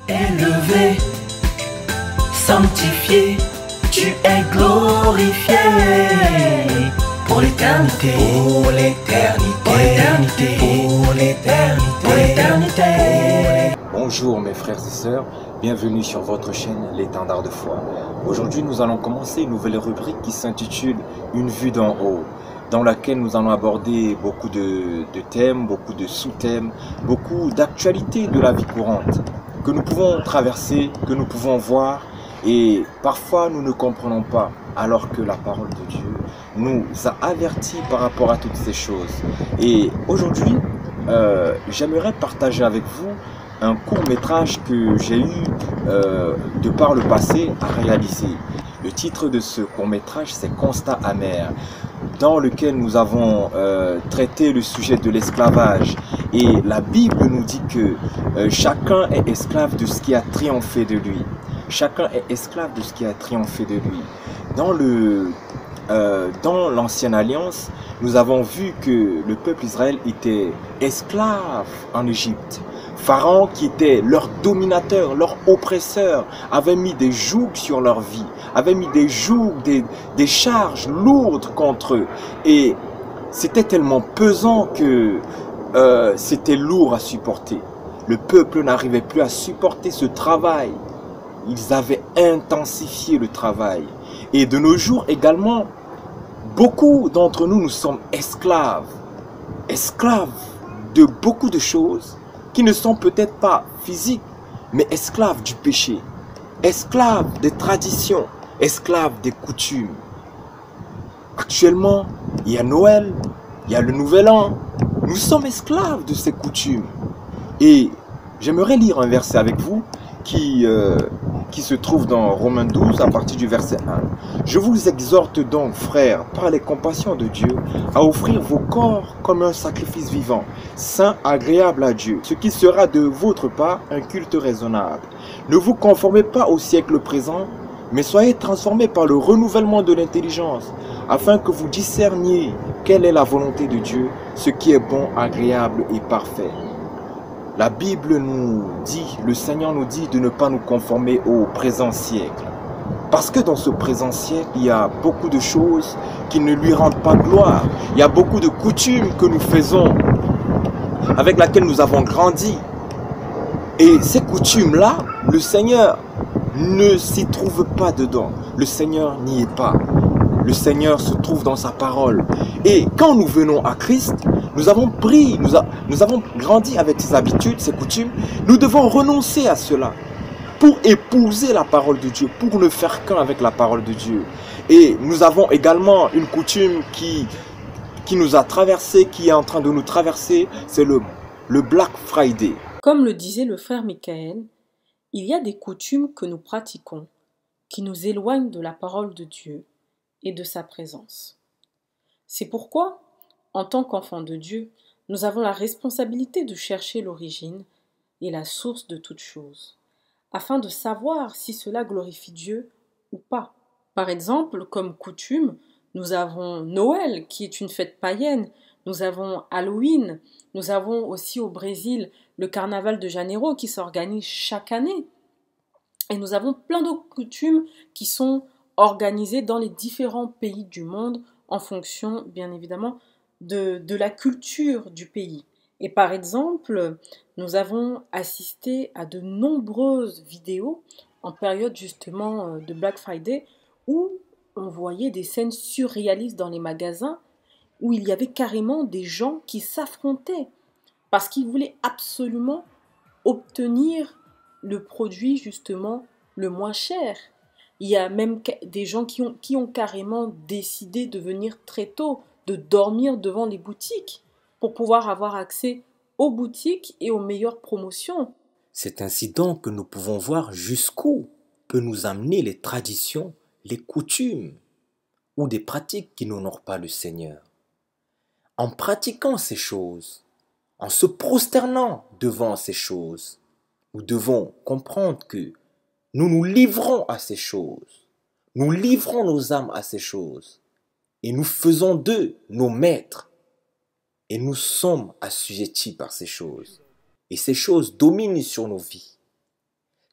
Élevé, sanctifié, tu es glorifié pour l'éternité, pour l'éternité, pour l'éternité, pour l'éternité, pour l'éternité. Bonjour mes frères et sœurs, bienvenue sur votre chaîne L'étendard de foi. Aujourd'hui nous allons commencer une nouvelle rubrique qui s'intitule Une vue d'en haut, dans laquelle nous allons aborder beaucoup de thèmes, beaucoup de sous-thèmes, beaucoup d'actualités de la vie courante que nous pouvons traverser, que nous pouvons voir, et parfois nous ne comprenons pas, alors que la parole de Dieu nous a avertis par rapport à toutes ces choses. Et aujourd'hui, j'aimerais partager avec vous un court-métrage que j'ai eu de par le passé à réaliser. Le titre de ce court-métrage, c'est Constat amer, dans lequel nous avons traité le sujet de l'esclavage. Et la Bible nous dit que chacun est esclave de ce qui a triomphé de lui. Chacun est esclave de ce qui a triomphé de lui. Dans l'Ancienne Alliance, nous avons vu que le peuple Israël était esclave en Égypte. Pharaon, qui était leur dominateur, leur oppresseur, avait mis des jougs sur leur vie, avait mis des jougs, des charges lourdes contre eux. Et c'était tellement pesant que c'était lourd à supporter. Le peuple n'arrivait plus à supporter ce travail. Ils avaient intensifié le travail. Et de nos jours également, beaucoup d'entre nous, nous sommes esclaves. Esclaves de beaucoup de choses qui ne sont peut-être pas physiques, mais esclaves du péché, esclaves des traditions, esclaves des coutumes. Actuellement, il y a Noël, il y a le Nouvel An. Nous sommes esclaves de ces coutumes. Et j'aimerais lire un verset avec vous qui se trouve dans Romains 12 à partir du verset 1. Je vous exhorte donc, frères, par les compassions de Dieu, à offrir vos corps comme un sacrifice vivant, saint, agréable à Dieu, ce qui sera de votre part un culte raisonnable. Ne vous conformez pas au siècle présent, mais soyez transformés par le renouvellement de l'intelligence, afin que vous discerniez quelle est la volonté de Dieu, ce qui est bon, agréable et parfait. La Bible nous dit, le Seigneur nous dit de ne pas nous conformer au présent siècle. Parce que dans ce présent siècle, il y a beaucoup de choses qui ne lui rendent pas gloire. Il y a beaucoup de coutumes que nous faisons, avec lesquelles nous avons grandi. Et ces coutumes-là, le Seigneur ne s'y trouve pas dedans. Le Seigneur n'y est pas. Le Seigneur se trouve dans sa parole. Et quand nous venons à Christ, nous avons grandi avec ces habitudes, ces coutumes. Nous devons renoncer à cela pour épouser la parole de Dieu, pour ne faire qu'un avec la parole de Dieu. Et nous avons également une coutume qui nous a traversé, qui est en train de nous traverser, c'est le Black Friday. Comme le disait le frère Michael, il y a des coutumes que nous pratiquons qui nous éloignent de la parole de Dieu et de sa présence. C'est pourquoi, en tant qu'enfants de Dieu, nous avons la responsabilité de chercher l'origine et la source de toute chose, afin de savoir si cela glorifie Dieu ou pas. Par exemple, comme coutume, nous avons Noël, qui est une fête païenne, nous avons Halloween, nous avons aussi au Brésil le Carnaval de Janeiro qui s'organise chaque année. Et nous avons plein d'autres coutumes qui sont organisées dans les différents pays du monde en fonction, bien évidemment, de la culture du pays. Et par exemple, nous avons assisté à de nombreuses vidéos en période justement de Black Friday où on voyait des scènes surréalistes dans les magasins où il y avait carrément des gens qui s'affrontaient parce qu'ils voulaient absolument obtenir le produit justement le moins cher. Il y a même des gens qui ont carrément décidé de venir très tôt, de dormir devant les boutiques pour pouvoir avoir accès aux boutiques et aux meilleures promotions. C'est ainsi donc que nous pouvons voir jusqu'où peut nous amener les traditions, les coutumes ou des pratiques qui n'honorent pas le Seigneur. En pratiquant ces choses, en se prosternant devant ces choses, nous devons comprendre que nous nous livrons à ces choses, nous livrons nos âmes à ces choses, et nous faisons d'eux nos maîtres, et nous sommes assujettis par ces choses, et ces choses dominent sur nos vies.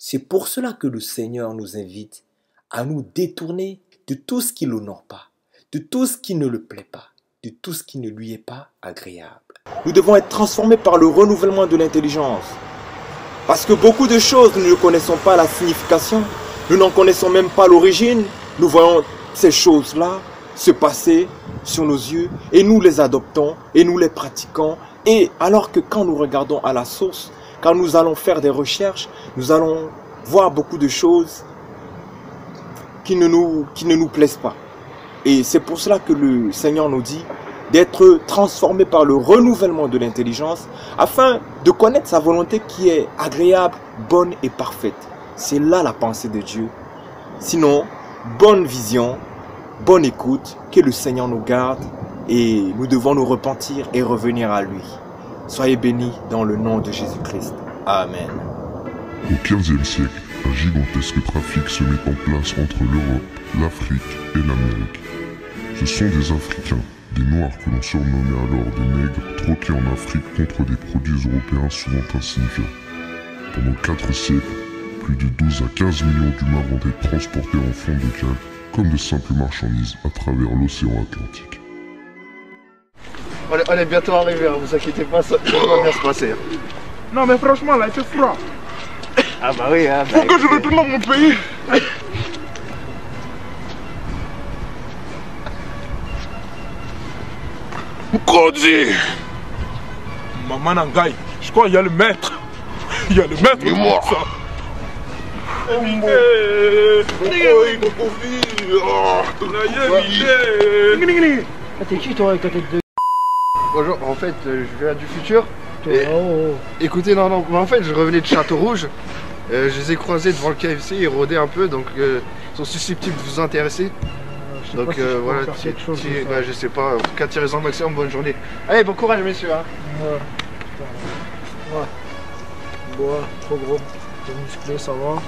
C'est pour cela que le Seigneur nous invite à nous détourner de tout ce qui ne l'honore pas, de tout ce qui ne le plaît pas, de tout ce qui ne lui est pas agréable. Nous devons être transformés par le renouvellement de l'intelligence. Parce que beaucoup de choses, nous ne connaissons pas la signification, nous n'en connaissons même pas l'origine. Nous voyons ces choses-là se passer sur nos yeux et nous les adoptons et nous les pratiquons. Et alors que quand nous regardons à la source, quand nous allons faire des recherches, nous allons voir beaucoup de choses qui ne nous plaisent pas. Et c'est pour cela que le Seigneur nous dit d'être transformés par le renouvellement de l'intelligence afin de connaître sa volonté qui est agréable, bonne et parfaite. C'est là la pensée de Dieu. Sinon, bonne vision, bonne écoute, que le Seigneur nous garde et nous devons nous repentir et revenir à lui. Soyez bénis dans le nom de Jésus-Christ. Amen. Au XVe siècle, un gigantesque trafic se met en place entre l'Europe, l'Afrique et l'Amérique. Ce sont des Africains, des Noirs que l'on surnommait alors des nègres, troqués en Afrique contre des produits européens souvent insignifiants. Pendant 4 siècles, plus de 12 à 15 millions d'humains vont être transportés en fond de cale comme de simples marchandises à travers l'océan Atlantique. On est bientôt arrivé, hein, vous inquiétez pas, ça va bien se passer. Non mais franchement là il fait froid. Ah bah oui, hein. Faut que je retourne dans mon pays. Kodzi. Maman Nangai, je crois qu'il y a le maître. Il y a le maître. Et moi. T'es qui toi avec ta tête de... Bonjour, en fait je viens du futur. Et... Écoutez, non, mais en fait je revenais de Château Rouge. Je les ai croisés devant le KFC, ils rôdaient un peu, donc ils sont susceptibles de vous intéresser. Donc voilà, je sais pas, en tout cas tirez-en au maximum, bonne journée. Allez, bon courage messieurs hein. Ouais. Bois, trop gros. T'es musclé, ça va.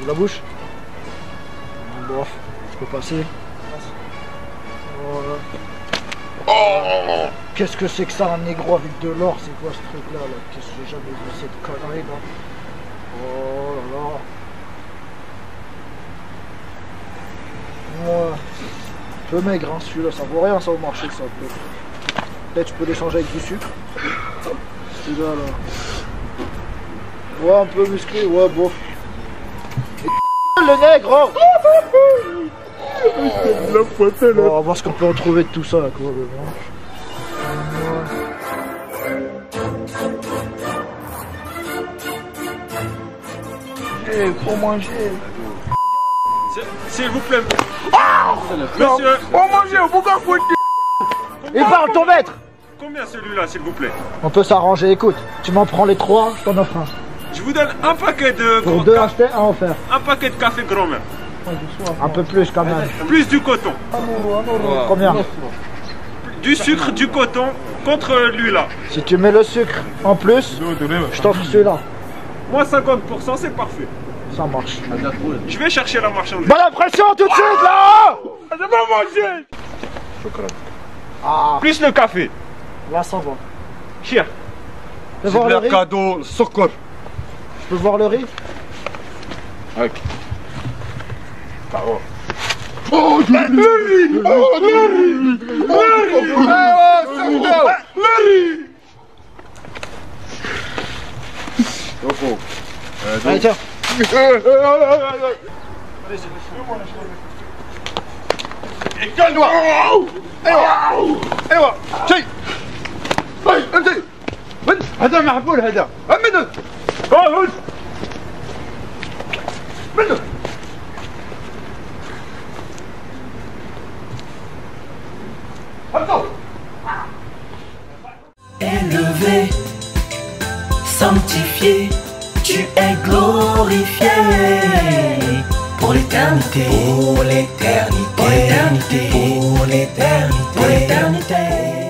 De la bouche. Bof, je peux passer. Voilà. Oh, qu'est-ce que c'est que ça, un négro avec de l'or? C'est quoi ce truc là, Qu'est-ce que j'ai jamais vu cette connerie là? Oh là là. Ouais. Un peu maigre hein, celui-là, ça vaut rien ça au marché ça. Peut-être tu peux l'échanger avec du sucre. Celui-là là. Ouais, un peu musclé, ouais, bof. Et le nègre, oh. Bon, on va voir ce qu'on peut en trouver de tout ça, là, quoi. Pour manger. S'il vous plaît. Monsieur. Pour manger, pourquoi faut... Et parle ton maître. Combien celui-là, s'il vous plaît? On peut s'arranger, écoute. Tu m'en prends les 3, je t'en offre un. Je vous donne un paquet de... Pour 2 acheter, un offert. Un paquet de café grand-mère. Un peu plus quand même. Plus du coton. Combien? Du sucre, du coton contre lui là. Si tu mets le sucre en plus, je t'offre celui-là. Moi 50%, c'est parfait. Ça marche. Je vais chercher la marchandise. Bonne impression tout de suite là. Je vais manger. Ah, Plus le café. là ça va. Chien. Je peux voir le riz? cadeau, sokol. Je peux voir le riz? Ok. Oh, Allez tiens. Et calme-toi. ايوه شيء انت هذا محبول هذا منه خالد منه Élevé, sanctifié, tu es glorifié pour l'éternité, pour l'éternité, pour l'éternité, pour l'éternité.